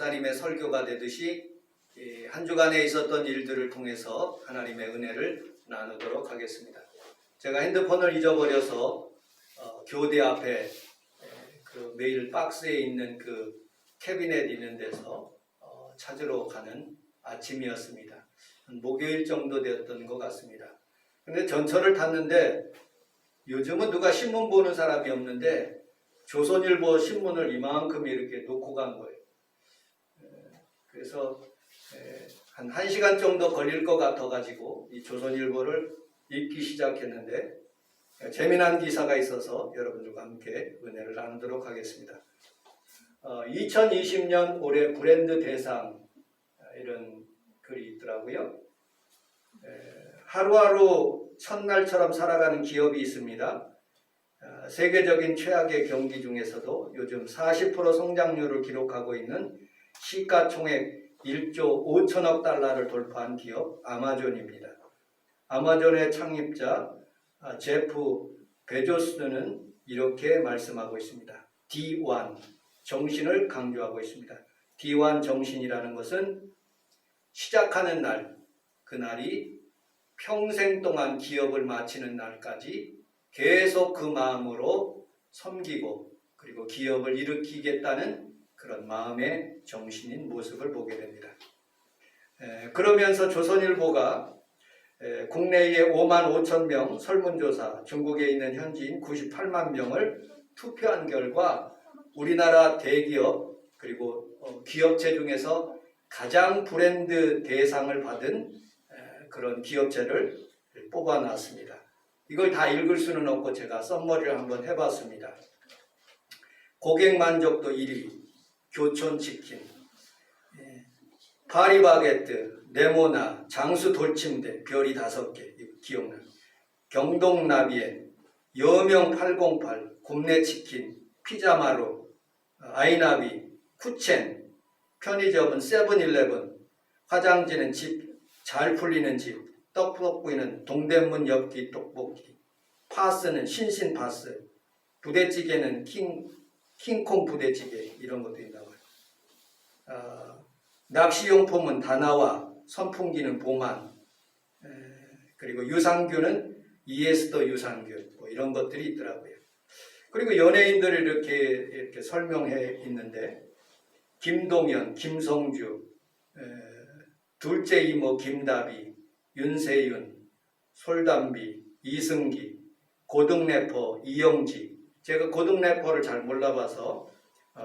목사님의 설교가 되듯이 한 주간에 있었던 일들을 통해서 하나님의 은혜를 나누도록 하겠습니다. 제가 핸드폰을 잊어버려서 교대 앞에 그 메일 박스에 있는 그 캐비넷 있는 데서 찾으러 가는 아침이었습니다. 목요일 정도 되었던 것 같습니다. 근데 전철을 탔는데 요즘은 누가 신문 보는 사람이 없는데 조선일보 신문을 이만큼 이렇게 놓고 간 거예요. 그래서 한 1시간 정도 걸릴 것 같아가지고 이 조선일보를 읽기 시작했는데 재미난 기사가 있어서 여러분들과 함께 은혜를 나누도록 하겠습니다. 2020년 올해 브랜드 대상 이런 글이 있더라고요. 하루하루 첫날처럼 살아가는 기업이 있습니다. 세계적인 최악의 경기 중에서도 요즘 40% 성장률을 기록하고 있는 시가총액 1조 5천억 달러를 돌파한 기업 아마존입니다. 아마존의 창립자 제프 베조스는 이렇게 말씀하고 있습니다. D1 정신을 강조하고 있습니다. D1 정신이라는 것은 시작하는 날, 그날이 평생 동안 기업을 마치는 날까지 계속 그 마음으로 섬기고 그리고 기업을 일으키겠다는 그런 마음의 정신인 모습을 보게 됩니다. 그러면서 조선일보가 국내에 5만 5천 명 설문조사, 중국에 있는 현지인 98만 명을 투표한 결과 우리나라 대기업 그리고 기업체 중에서 가장 브랜드 대상을 받은 그런 기업체를 뽑아놨습니다. 이걸 다 읽을 수는 없고 제가 썸머리를 한번 해봤습니다. 고객 만족도 1위, 교촌치킨, 파리바게뜨, 네모나, 장수 돌침대, 별이 5개, 기억나요? 경동나비엔, 여명 808, 굽네치킨, 피자마루, 아이나비, 쿠첸, 편의점은 세븐일레븐, 화장지는 집, 잘 풀리는 집, 떡볶이는 동대문 엽기 떡볶이, 파스는 신신파스, 부대찌개는 킹콩 부대찌개 이런 것도 있나봐요. 낚시용품은 다나와, 선풍기는 보만, 그리고 유산균은 이에스더 유산균 뭐 이런 것들이 있더라고요. 그리고 연예인들을 이렇게 설명해 있는데 김동연, 김성주, 둘째 이모 김다비, 윤세윤, 솔담비, 이승기, 고등 래퍼 이영지. 제가 고등 래퍼를 잘 몰라봐서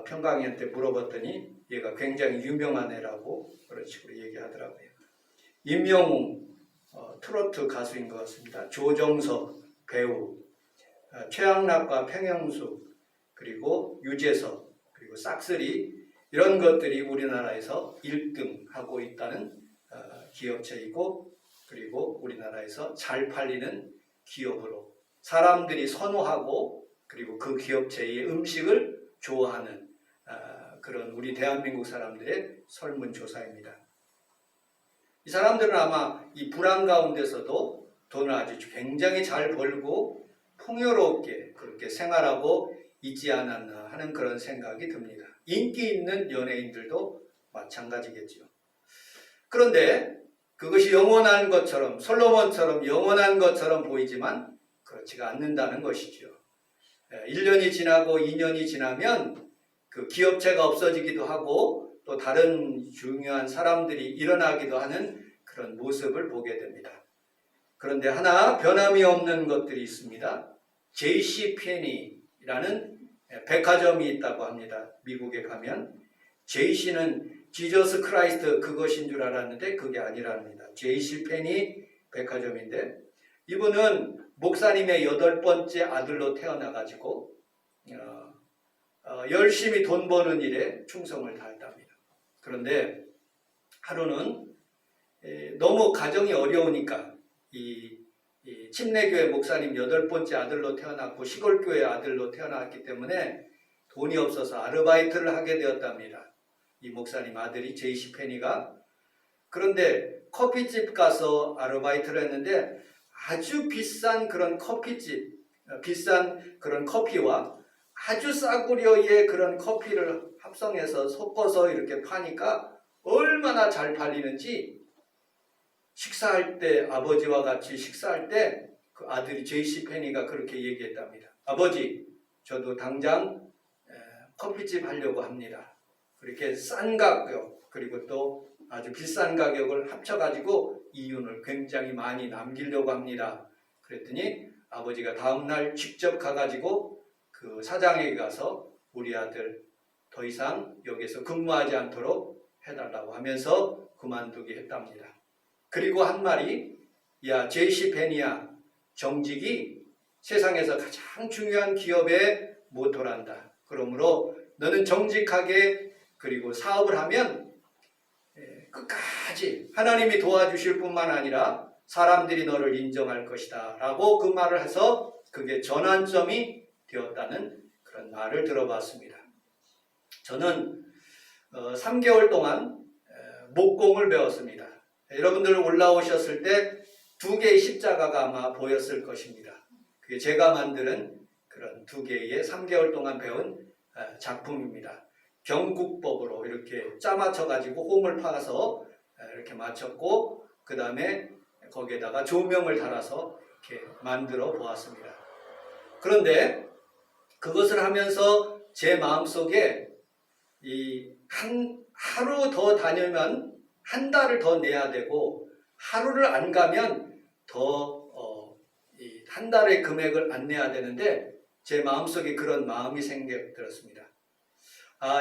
평강이한테 물어봤더니 얘가 굉장히 유명한 애라고 그런 식으로 얘기하더라고요. 임영웅 트로트 가수인 것 같습니다. 조정석 배우, 최양락과 평영숙, 그리고 유재석, 그리고 싹쓸이 이런 것들이 우리나라에서 1등 하고 있다는 기업체이고 그리고 우리나라에서 잘 팔리는 기업으로 사람들이 선호하고 그리고 그 기업체의 음식을 좋아하는 그런 우리 대한민국 사람들의 설문조사입니다. 이 사람들은 아마 이 불안 가운데서도 돈을 아주 굉장히 잘 벌고 풍요롭게 그렇게 생활하고 있지 않았나 하는 그런 생각이 듭니다. 인기 있는 연예인들도 마찬가지겠죠. 그런데 그것이 영원한 것처럼 솔로몬처럼 영원한 것처럼 보이지만 그렇지가 않는다는 것이죠. 1년이 지나고 2년이 지나면 그 기업체가 없어지기도 하고 또 다른 중요한 사람들이 일어나기도 하는 그런 모습을 보게 됩니다. 그런데 하나 변함이 없는 것들이 있습니다. JCPenney라는 백화점이 있다고 합니다. 미국에 가면 JC는 지저스 크라이스트 그것인 줄 알았는데 그게 아니랍니다. JCPenney 백화점인데 이분은 목사님의 8번째 아들로 태어나가지고 열심히 돈 버는 일에 충성을 다했답니다. 그런데 하루는 너무 가정이 어려우니까 이 침례교회 목사님 8번째 아들로 태어났고 시골교회 아들로 태어났기 때문에 돈이 없어서 아르바이트를 하게 되었답니다. 이 목사님 아들이 JCPenney가. 그런데 커피집 가서 아르바이트를 했는데 아주 비싼 그런 커피집, 비싼 그런 커피와 아주 싸구려의 그런 커피를 합성해서 섞어서 이렇게 파니까 얼마나 잘 팔리는지, 식사할 때 아버지와 같이 식사할 때 그 아들이 제이시 페니가 그렇게 얘기했답니다. 아버지, 저도 당장 커피집 하려고 합니다. 그렇게 싼 가격 그리고 또 아주 비싼 가격을 합쳐가지고 이윤을 굉장히 많이 남기려고 합니다. 그랬더니 아버지가 다음날 직접 가가지고 그 사장에게 가서 우리 아들 더 이상 여기서 근무하지 않도록 해달라고 하면서 그만두게 했답니다. 그리고 한 말이, 야 제이시 페니야, 정직이 세상에서 가장 중요한 기업의 모토란다. 그러므로 너는 정직하게 그리고 사업을 하면 끝까지 하나님이 도와주실 뿐만 아니라 사람들이 너를 인정할 것이다 라고 그 말을 해서 그게 전환점이 되었다는 그런 말을 들어봤습니다. 저는 3개월 동안 목공을 배웠습니다. 여러분들 올라오셨을 때 2개의 십자가가 아마 보였을 것입니다. 그게 제가 만드는 그런 2개의 3개월 동안 배운 작품입니다. 경국법으로 이렇게 짜맞춰 가지고 홈을 파서 이렇게 맞췄고, 그 다음에 거기에다가 조명을 달아서 이렇게 만들어 보았습니다. 그런데 그것을 하면서 제 마음속에 하루 더 다니면 한 달을 더 내야 되고, 하루를 안 가면 더 한 달의 금액을 안 내야 되는데, 제 마음속에 그런 마음이 생겼습니다.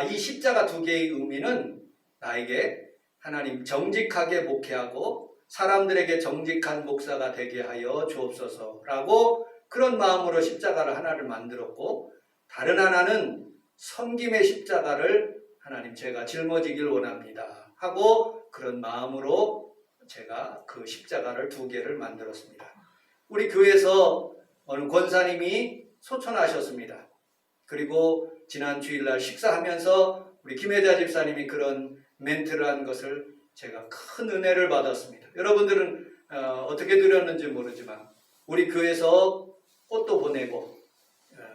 이 십자가 2개의 의미는 나에게 하나님 정직하게 목회하고 사람들에게 정직한 목사가 되게 하여 주옵소서라고 그런 마음으로 십자가를 하나를 만들었고, 다른 하나는 섬김의 십자가를 하나님 제가 짊어지길 원합니다 하고 그런 마음으로 제가 그 십자가를 2개를 만들었습니다. 우리 교회에서 어느 권사님이 소천하셨습니다. 그리고 지난 주일날 식사하면서 우리 김혜자 집사님이 그런 멘트를 한 것을 제가 큰 은혜를 받았습니다. 여러분들은 어떻게 들었는지 모르지만 우리 교회에서 꽃도 보내고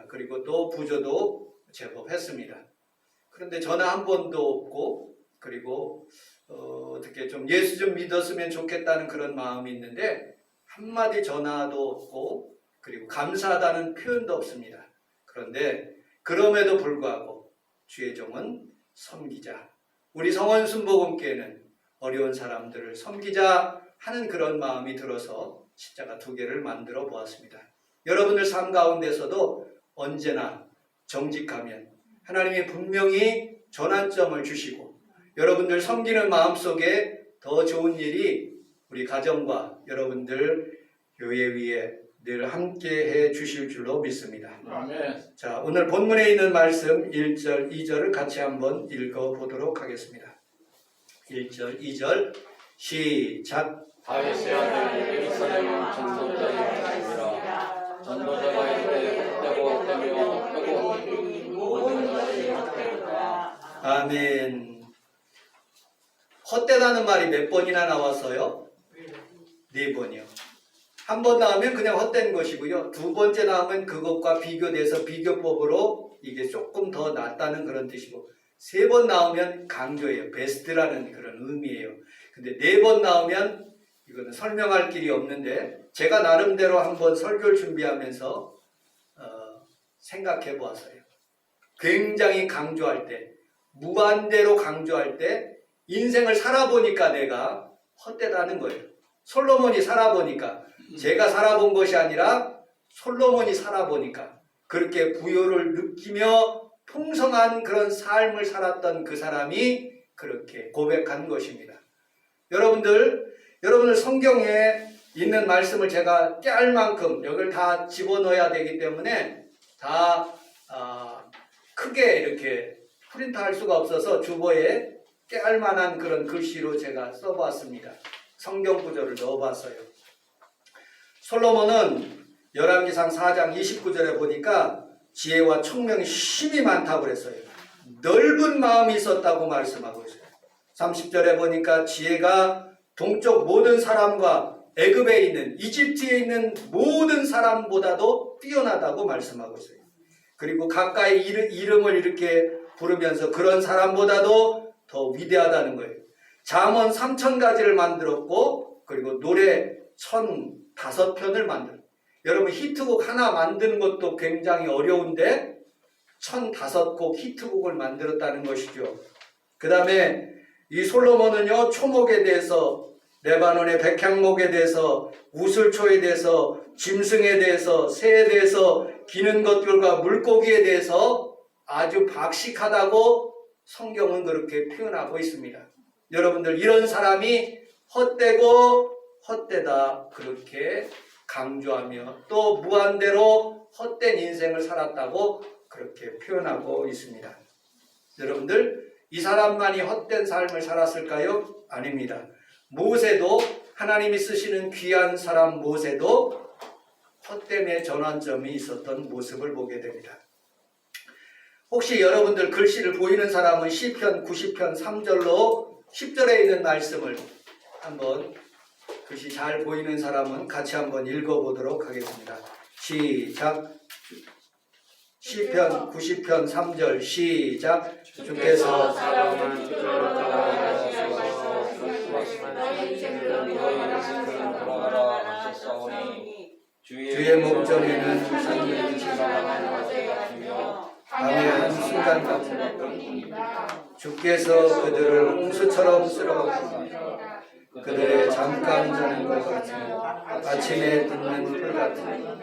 그리고 또 부조도 제법 했습니다. 그런데 전화 한 번도 없고, 그리고 어떻게 좀 예수 좀 믿었으면 좋겠다는 그런 마음이 있는데 한마디 전화도 없고, 그리고 감사하다는 표현도 없습니다. 그런데 그럼에도 불구하고 주의 종은 섬기자, 우리 성원순복음교회는 어려운 사람들을 섬기자 하는 그런 마음이 들어서 십자가 2개를 만들어 보았습니다. 여러분들 삶 가운데서도 언제나 정직하면 하나님이 분명히 전환점을 주시고, 여러분들 섬기는 마음속에 더 좋은 일이 우리 가정과 여러분들 교회 위에 늘 함께 해 주실 줄로 믿습니다. 아멘. 자, 오늘 본문에 있는 말씀 1절, 2절을 같이 한번 읽어보도록 하겠습니다. 1절, 2절 시작. 다윗의 아들 예루살렘은 전도자의 것이니라. 전도자가 이르되 헛되고 헛되며 헛되고 모든 것이 헛되도다. 아멘. 헛되다는 말이 몇 번이나 나왔어요? 4번이요. 한 번 나오면 그냥 헛된 것이고요. 2번째 나오면 그것과 비교돼서 비교법으로 이게 조금 더 낫다는 그런 뜻이고, 3번 나오면 강조예요. 베스트라는 그런 의미예요. 근데 4번 나오면 이거는 설명할 길이 없는데, 제가 나름대로 한번 설교를 준비하면서 생각해 보았어요. 굉장히 강조할 때, 무한대로 강조할 때 인생을 살아보니까 내가 헛되다는 거예요. 솔로몬이 살아보니까, 제가 살아본 것이 아니라 솔로몬이 살아보니까 그렇게 부요를 느끼며 풍성한 그런 삶을 살았던 그 사람이 그렇게 고백한 것입니다. 여러분들 성경에 있는 말씀을 제가 깰 만큼 여기를 다 집어넣어야 되기 때문에 다 크게 이렇게 프린트할 수가 없어서 주보에 깰 만한 그런 글씨로 제가 써봤습니다. 성경 구절을 넣어봤어요. 솔로몬은 열왕기상 4장 29절에 보니까 지혜와 총명이 힘이 많다고 그랬어요. 넓은 마음이 있었다고 말씀하고 있어요. 30절에 보니까 지혜가 동쪽 모든 사람과 애굽에 있는, 이집트에 있는 모든 사람보다도 뛰어나다고 말씀하고 있어요. 그리고 가까이 이름을 이렇게 부르면서 그런 사람보다도 더 위대하다는 거예요. 잠언 3000가지를 만들었고 그리고 노래 1005편을 만들었어요. 여러분 히트곡 하나 만드는 것도 굉장히 어려운데 1005곡 히트곡을 만들었다는 것이죠. 그 다음에 이 솔로몬은요, 초목에 대해서, 레바논의 백향목에 대해서, 우슬초에 대해서, 짐승에 대해서, 새에 대해서, 기는 것들과 물고기에 대해서 아주 박식하다고 성경은 그렇게 표현하고 있습니다. 여러분들 이런 사람이 헛되고 헛되다 그렇게 강조하며 또 무한대로 헛된 인생을 살았다고 그렇게 표현하고 있습니다. 여러분들 이 사람만이 헛된 삶을 살았을까요? 아닙니다. 모세도 하나님이 쓰시는 귀한 사람 모세도 헛됨의 전환점이 있었던 모습을 보게 됩니다. 혹시 여러분들 글씨를 보이는 사람은 시편 90편 3절로 10절에 있는 말씀을 한번 글씨 잘 보이는 사람은 같이 한번 읽어보도록 하겠습니다. 시작. 시편 90편 3절 시작. 주께서 사람을 돌아가라 하셨사오니 주의 목전에는 산들이 지나가는 밤의 한순간 같은 것뿐이다. 주께서 그들을 홍수처럼 쓸어가신다. 그들의 잠깐 자는 것 같은 아침에 듣는 풀 같은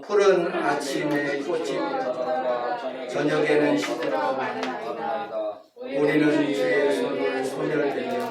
푸른 아침에 꽃이 피다가 저녁에는 시들어가고 우리는 주의 손을 소멸되며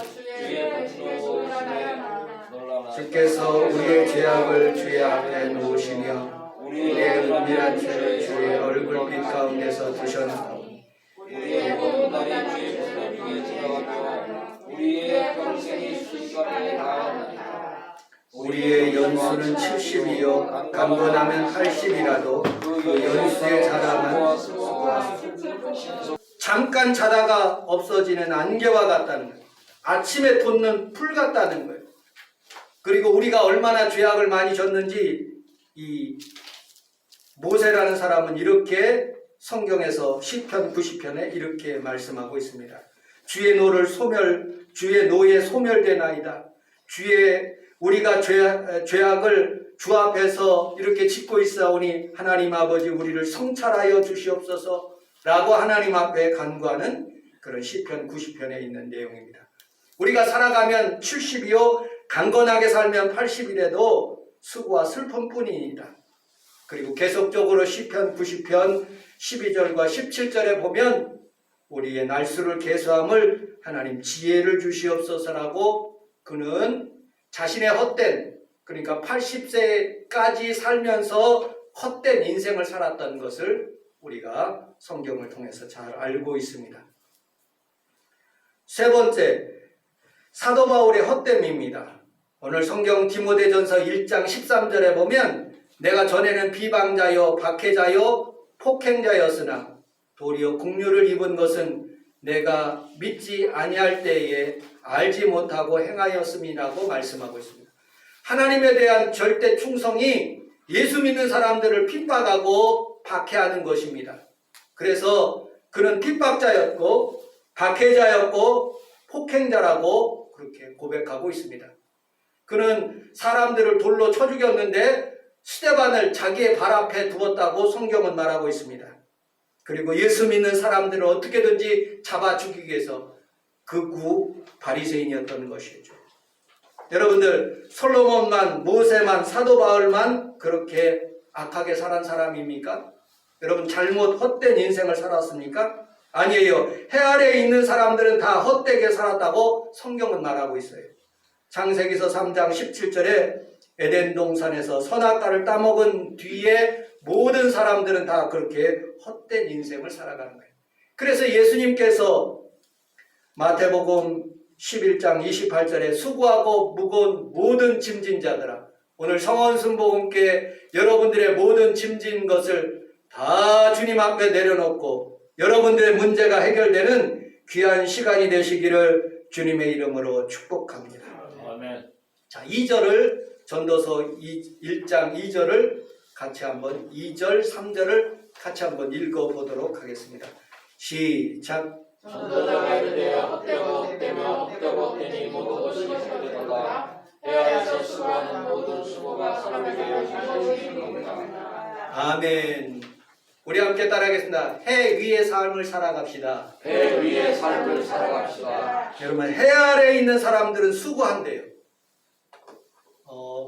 주께서 우리의 죄악을 주의 앞에 놓으시며 우리의 은밀한 죄를 주의 얼굴빛 가운데서 드셨나오니 우리의 모든 날이 주의 손에 중에 지나가며 우리의 평생이 순식간에 다하나이다. 우리의 연수는 70이요 강건하면 80이라도 그 연수의 자랑은 수고하소서. 잠깐 자다가 없어지는 안개와 같다는 거예요. 아침에 돋는 풀 같다는 거예요. 그리고 우리가 얼마나 죄악을 많이 졌는지 이 모세라는 사람은 이렇게 성경에서 시편 90편에 이렇게 말씀하고 있습니다. 주의 노에 소멸되나이다. 우리가 죄악을 주 앞에서 이렇게 짓고 있사오니 하나님 아버지 우리를 성찰하여 주시옵소서 라고 하나님 앞에 간구하는 그런 시편 90편에 있는 내용입니다. 우리가 살아가면 70이요 강건하게 살면 80이라도 수고와 슬픔뿐입니다. 그리고 계속적으로 시편 90편 12절과 17절에 보면 우리의 날수를 계수함을 하나님 지혜를 주시옵소서라고 그는 자신의 헛된 그러니까 80세까지 살면서 헛된 인생을 살았던 것을 우리가 성경을 통해서 잘 알고 있습니다. 세 번째, 사도 바울의 헛됨입니다. 오늘 성경 디모데전서 1장 13절에 보면 내가 전에는 비방자요 박해자요 폭행자였으나 도리어 국류를 입은 것은 내가 믿지 아니할 때에 알지 못하고 행하였음이라고 말씀하고 있습니다. 하나님에 대한 절대 충성이 예수 믿는 사람들을 핍박하고 박해하는 것입니다. 그래서 그는 핍박자였고 박해자였고 폭행자라고 그렇게 고백하고 있습니다. 그는 사람들을 돌로 쳐 죽였는데 스데반을 자기의 발 앞에 두었다고 성경은 말하고 있습니다. 그리고 예수 믿는 사람들을 어떻게든지 잡아 죽이기 위해서 극우 바리새인이었던 것이죠. 여러분들 솔로몬만 모세만 사도 바울만 그렇게 악하게 살은 사람입니까? 여러분 잘못 헛된 인생을 살았습니까? 아니에요. 해 아래에 있는 사람들은 다 헛되게 살았다고 성경은 말하고 있어요. 창세기서 3장 17절에 에덴 동산에서 선악과를 따먹은 뒤에 모든 사람들은 다 그렇게 헛된 인생을 살아가는 거예요. 그래서 예수님께서 마태복음 11장 28절에 수고하고 무거운 모든 짐진 자들아 오늘 성원순복음께 여러분들의 모든 짐진 것을 다 주님 앞에 내려놓고 여러분들의 문제가 해결되는 귀한 시간이 되시기를 주님의 이름으로 축복합니다. 아멘. 자, 2절을 전도서 1장 2절을 같이 한번 2절, 3절을 같이 한번 읽어보도록 하겠습니다. 시작. 전도자가 이르되 헛되고 헛되며 헛되고 헛되니 모두 것이 헛되도다. 해야에서 수고하는 모든 수고가 사람에게 여기는 것입니다. 아멘. 우리 함께 따라하겠습니다. 해 위의 삶을 살아갑시다. 해 위의 삶을 살아갑시다. 여러분, 해 아래에 있는 사람들은 수고한대요.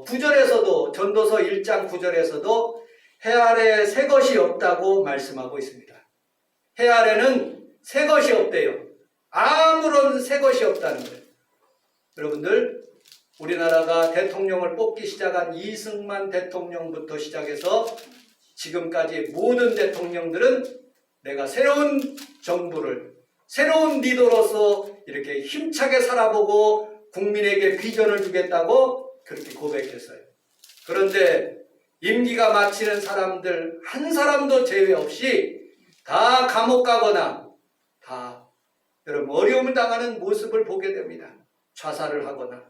9절에서도 전도서 1장 9절에서도 해 아래에 새 것이 없다고 말씀하고 있습니다. 해 아래는 새 것이 없대요. 아무런 새 것이 없다는 거예요. 여러분들, 우리나라가 대통령을 뽑기 시작한 이승만 대통령부터 시작해서 지금까지 모든 대통령들은 내가 새로운 정부를, 새로운 리더로서 이렇게 힘차게 살아보고 국민에게 비전을 주겠다고 그렇게 고백했어요. 그런데 임기가 마치는 사람들 한 사람도 제외 없이 다 감옥 가거나 다 여러분 어려움을 당하는 모습을 보게 됩니다. 자살을 하거나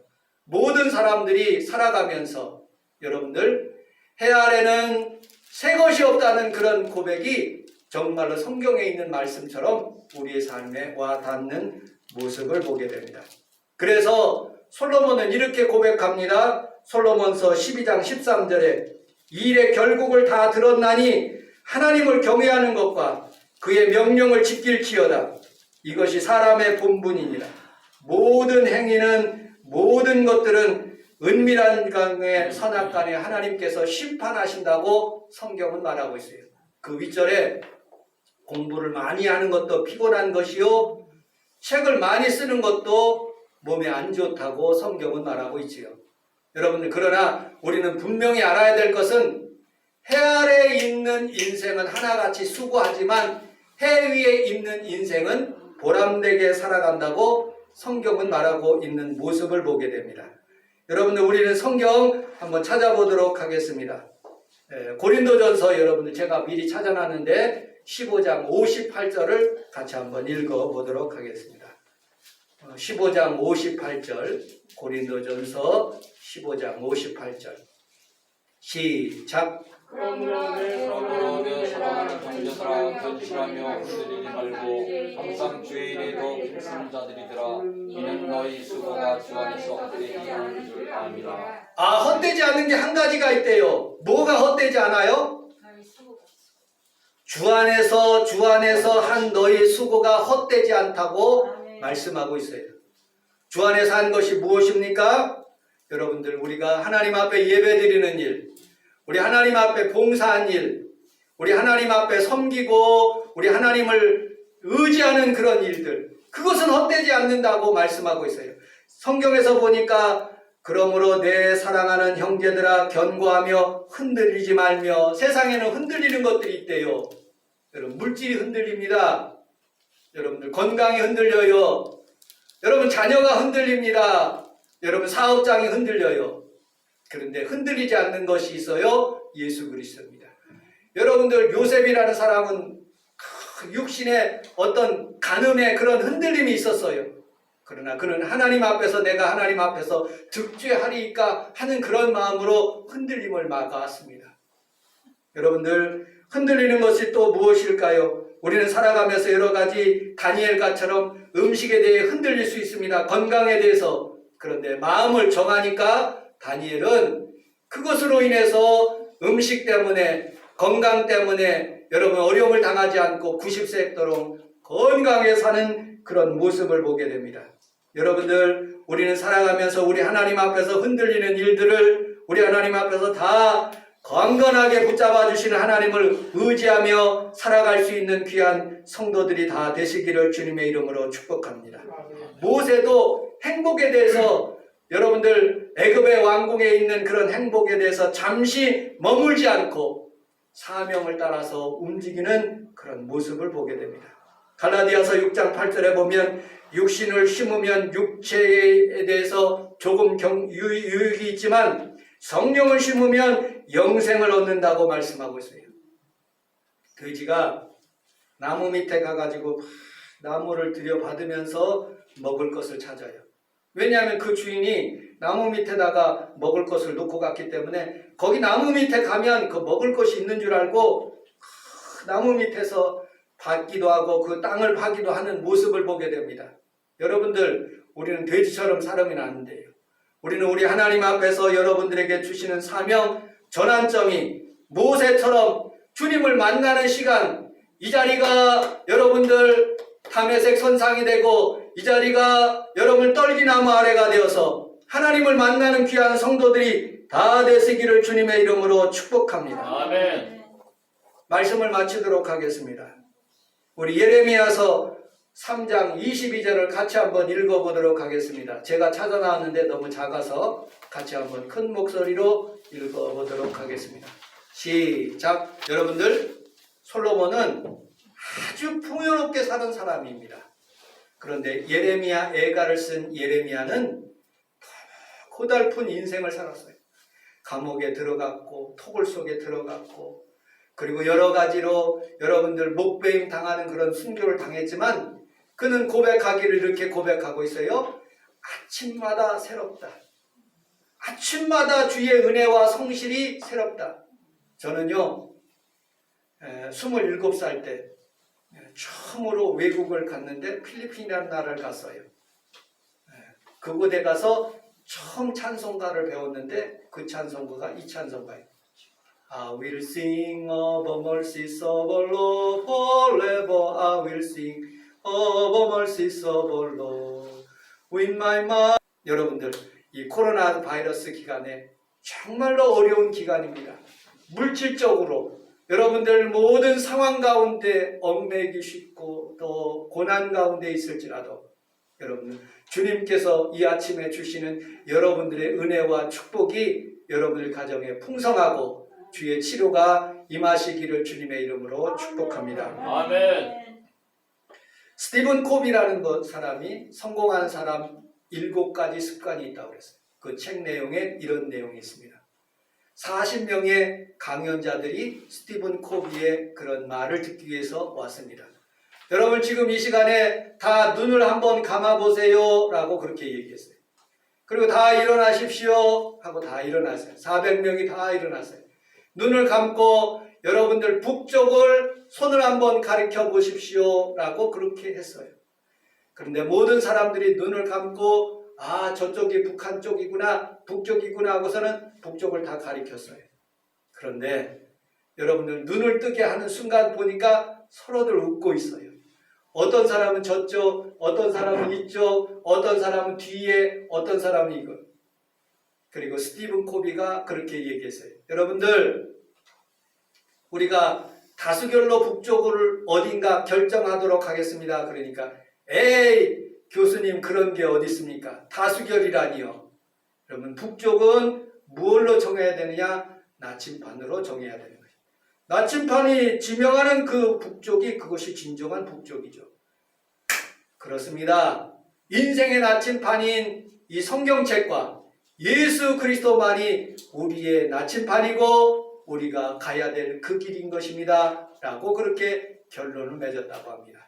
모든 사람들이 살아가면서 여러분들 해 아래는 새 것이 없다는 그런 고백이 정말로 성경에 있는 말씀처럼 우리의 삶에 와 닿는 모습을 보게 됩니다. 그래서 솔로몬은 이렇게 고백합니다. 솔로몬서 12장 13절에 이 일의 결국을 다 들었나니 하나님을 경외하는 것과 그의 명령을 지킬지어다. 이것이 사람의 본분이니라. 모든 행위는 모든 것들은 은밀한 강의 선악간에 하나님께서 심판하신다고 성경은 말하고 있어요. 그 윗절에 공부를 많이 하는 것도 피곤한 것이요 책을 많이 쓰는 것도 몸에 안 좋다고 성경은 말하고 있지요. 여러분들, 그러나 우리는 분명히 알아야 될 것은 해 아래에 있는 인생은 하나같이 수고하지만 해 위에 있는 인생은 보람되게 살아간다고 성경은 말하고 있는 모습을 보게 됩니다. 여러분들, 우리는 성경 한번 찾아보도록 하겠습니다. 고린도전서 여러분들 제가 미리 찾아놨는데 15장 58절을 같이 한번 읽어보도록 하겠습니다. 15장 58절, 고린도전서 15장 58절 시작. 그러므로 내 사랑하는 형제들아 견실하며 흔들리지 말고 항상 주의 일에 더욱 힘쓰는 자들이더라. 이는 너희 수고가 주 안에서 헛되지 않은 줄 압니다. 헛되지 않은 게 한 가지가 있대요. 뭐가 헛되지 않아요? 주 안에서 한 너희 수고가 헛되지 않다고 말씀하고 있어요. 주 안에서 한 것이 무엇입니까? 여러분들, 우리가 하나님 앞에 예배드리는 일, 우리 하나님 앞에 봉사한 일, 우리 하나님 앞에 섬기고 우리 하나님을 의지하는 그런 일들, 그것은 헛되지 않는다고 말씀하고 있어요. 성경에서 보니까 그러므로 내 사랑하는 형제들아 견고하며 흔들리지 말며. 세상에는 흔들리는 것들이 있대요. 여러분, 물질이 흔들립니다. 여러분들, 건강이 흔들려요. 여러분, 자녀가 흔들립니다. 여러분, 사업장이 흔들려요. 그런데 흔들리지 않는 것이 있어요. 예수 그리스도입니다. 여러분들, 요셉이라는 사람은 육신의 어떤 간음의 그런 흔들림이 있었어요. 그러나 그는 하나님 앞에서 내가 하나님 앞에서 득죄하리까 하는 그런 마음으로 흔들림을 막아왔습니다. 여러분들, 흔들리는 것이 또 무엇일까요? 우리는 살아가면서 여러 가지 다니엘가처럼 음식에 대해 흔들릴 수 있습니다. 건강에 대해서. 그런데 마음을 정하니까 다니엘은 그것으로 인해서 음식 때문에, 건강 때문에 여러분 어려움을 당하지 않고 90세도록 건강하게 사는 그런 모습을 보게 됩니다. 여러분들, 우리는 살아가면서 우리 하나님 앞에서 흔들리는 일들을 우리 하나님 앞에서 다 건강하게 붙잡아 주시는 하나님을 의지하며 살아갈 수 있는 귀한 성도들이 다 되시기를 주님의 이름으로 축복합니다. 모세도 행복에 대해서, 여러분들, 애굽의 왕궁에 있는 그런 행복에 대해서 잠시 머물지 않고 사명을 따라서 움직이는 그런 모습을 보게 됩니다. 갈라디아서 6장 8절에 보면 육신을 심으면 육체에 대해서 조금 유익이 있지만 성령을 심으면 영생을 얻는다고 말씀하고 있어요. 돼지가 나무 밑에 가가지고 나무를 들여받으면서 먹을 것을 찾아요. 왜냐하면 그 주인이 나무 밑에다가 먹을 것을 놓고 갔기 때문에 거기 나무 밑에 가면 그 먹을 것이 있는 줄 알고 그 나무 밑에서 밟기도 하고 그 땅을 파기도 하는 모습을 보게 됩니다. 여러분들, 우리는 돼지처럼 살으면 안 돼요. 우리는 우리 하나님 앞에서 여러분들에게 주시는 사명, 전환점이 모세처럼 주님을 만나는 시간, 이 자리가 여러분들 담에색 선상이 되고 이 자리가 여러분 떨기나무 아래가 되어서 하나님을 만나는 귀한 성도들이 다 되시기를 주님의 이름으로 축복합니다. 아멘. 말씀을 마치도록 하겠습니다. 우리 예레미야서 3장 22절을 같이 한번 읽어보도록 하겠습니다. 제가 찾아 나왔는데 너무 작아서 같이 한번 큰 목소리로 읽어보도록 하겠습니다. 시작. 여러분들, 솔로몬은 아주 풍요롭게 사는 사람입니다. 그런데 예레미야 애가를 쓴 예레미야는 고달픈 인생을 살았어요. 감옥에 들어갔고 토굴 속에 들어갔고 그리고 여러 가지로 여러분들 목배임 당하는 그런 순교를 당했지만 그는 고백하기를 이렇게 고백하고 있어요. 아침마다 새롭다. 아침마다 주의 은혜와 성실이 새롭다. 저는요 27살 때 처음으로 외국을 갔는데 필리핀이라는 나라를 갔어요. 그곳에 가서 처음 찬송가를 배웠는데 그 찬송가가 이 찬송가예요. I will sing of the mercies of the Lord forever. I will sing of the mercies of the Lord with my mind. 여러분들, 이 코로나 바이러스 기간에 정말로 어려운 기간입니다. 물질적으로 여러분들 모든 상황 가운데 얽매이기 쉽고 또 고난 가운데 있을지라도 여러분 주님께서 이 아침에 주시는 여러분들의 은혜와 축복이 여러분들 가정에 풍성하고 주의 치료가 임하시기를 주님의 이름으로 축복합니다. 아멘. 스티븐 콥이라는 사람이 성공하는 사람 7가지 습관이 있다고 그랬어요. 그 책 내용에 이런 내용이 있습니다. 40명의 강연자들이 스티븐 코비의 그런 말을 듣기 위해서 왔습니다. 여러분 지금 이 시간에 다 눈을 한번 감아보세요 라고 그렇게 얘기했어요. 그리고 다 일어나십시오 하고 다 일어났어요. 400명이 다 일어났어요. 눈을 감고 여러분들 북쪽을 손을 한번 가리켜 보십시오 라고 그렇게 했어요. 그런데 모든 사람들이 눈을 감고 아 저쪽이 북한 쪽이구나 북쪽이구나 하고서는 북쪽을 다 가리켰어요. 그런데 여러분들 눈을 뜨게 하는 순간 보니까 서로들 웃고 있어요. 어떤 사람은 저쪽, 어떤 사람은 이쪽, 어떤 사람은 뒤에, 어떤 사람은 이거. 그리고 스티븐 코비가 그렇게 얘기했어요. 여러분들 우리가 다수결로 북쪽을 어딘가 결정하도록 하겠습니다. 그러니까 에이 교수님 그런 게 어디 있습니까? 다수결이라니요. 여러분 북쪽은 무엇로 정해야 되느냐? 나침반으로 정해야 되는 거예요. 나침반이 지명하는 그 북쪽이 그것이 진정한 북쪽이죠. 그렇습니다. 인생의 나침반인 이 성경책과 예수 그리스도만이 우리의 나침반이고 우리가 가야 될 그 길인 것입니다. 라고 그렇게 결론을 맺었다고 합니다.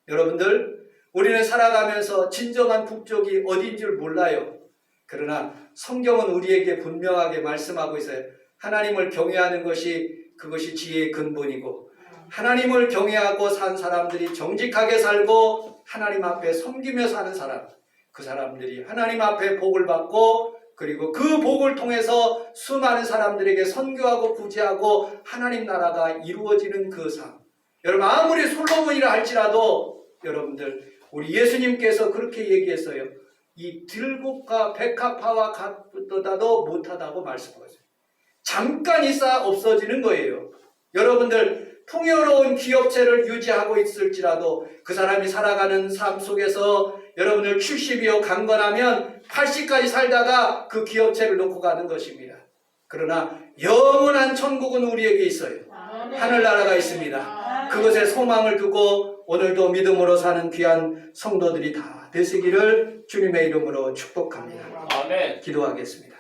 여러분들 우리는 살아가면서 진정한 북쪽이 어딘 줄 몰라요. 그러나 성경은 우리에게 분명하게 말씀하고 있어요. 하나님을 경외하는 그것이 지혜의 근본이고 하나님을 경외하고 산 사람들이 정직하게 살고 하나님 앞에 섬기며 사는 사람, 그 사람들이 하나님 앞에 복을 받고 그리고 그 복을 통해서 수많은 사람들에게 선교하고 구제하고 하나님 나라가 이루어지는 그 삶. 여러분 아무리 솔로몬이라 할지라도 여러분들 우리 예수님께서 그렇게 얘기했어요. 이 들국과 백합화와 같보다도 못하다고 말씀하셨어요. 잠깐 있어 없어지는 거예요. 여러분들 풍요로운 기업체를 유지하고 있을지라도 그 사람이 살아가는 삶 속에서 여러분들 70이요 강건하면 80까지 살다가 그 기업체를 놓고 가는 것입니다. 그러나 영원한 천국은 우리에게 있어요. 하늘나라가 있습니다. 그것에 소망을 두고 오늘도 믿음으로 사는 귀한 성도들이 다 되시기를 주님의 이름으로 축복합니다. 아멘. 기도하겠습니다.